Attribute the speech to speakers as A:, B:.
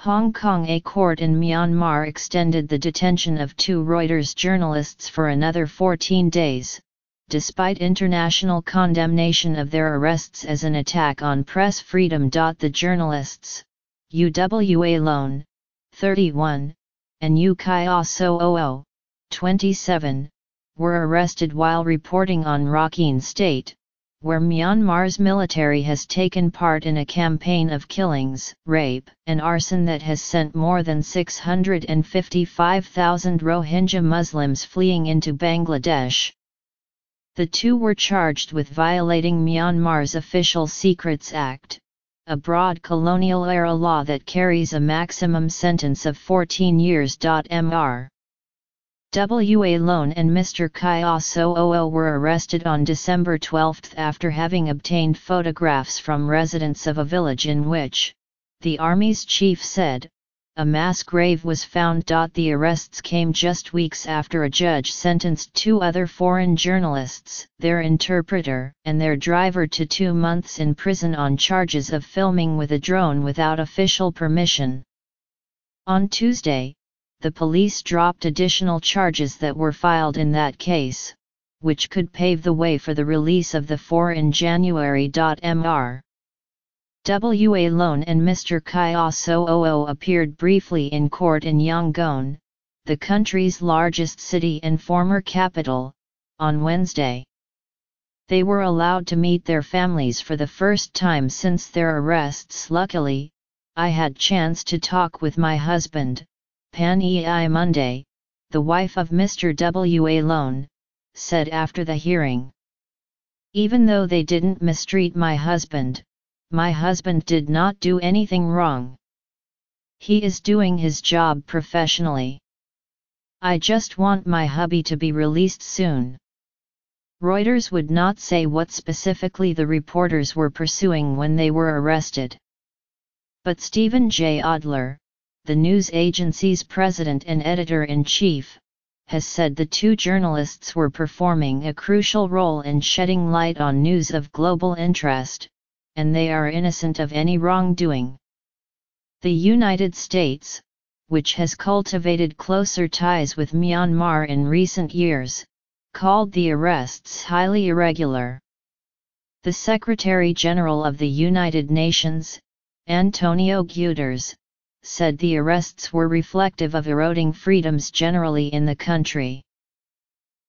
A: Hong Kong. A court in Myanmar extended the detention of two Reuters journalists for another 14 days, despite international condemnation of their arrests as an attack on press freedom. The journalists, UWA Lone, 31, and U Kya Soo, 27, were arrested while reporting on Rakhine State, where Myanmar's military has taken part in a campaign of killings, rape, and arson that has sent more than 655,000 Rohingya Muslims fleeing into Bangladesh. The two were charged with violating Myanmar's Official Secrets Act, a broad colonial-era law that carries a maximum sentence of 14 years. Mr. W.A. Lone and Mr. Kya Soo were arrested on December 12 after having obtained photographs from residents of a village in which, the army's chief said, a mass grave was found. The arrests came just weeks after a judge sentenced two other foreign journalists, their interpreter, and their driver to 2 months in prison on charges of filming with a drone without official permission. On Tuesday, the police dropped additional charges that were filed in that case, which could pave the way for the release of the four in January. Mr. W.A. Lone and Mr. Kya Soo appeared briefly in court in Yangon, the country's largest city and former capital, on Wednesday. They were allowed to meet their families for the first time since their arrests. Luckily, I had chance to talk with my husband, Pan Ei Monday, the wife of Mr. W.A. Lone, said after the hearing. Even though they didn't mistreat my husband did not do anything wrong. He is doing his job professionally. I just want my hubby to be released soon. Reuters would not say what specifically the reporters were pursuing when they were arrested. But Stephen J. Adler, the news agency's president and editor-in-chief, has said the two journalists were performing a crucial role in shedding light on news of global interest, and they are innocent of any wrongdoing. The United States, which has cultivated closer ties with Myanmar in recent years, called the arrests highly irregular. The Secretary-General of the United Nations, Antonio Guterres, said the arrests were reflective of eroding freedoms generally in the country.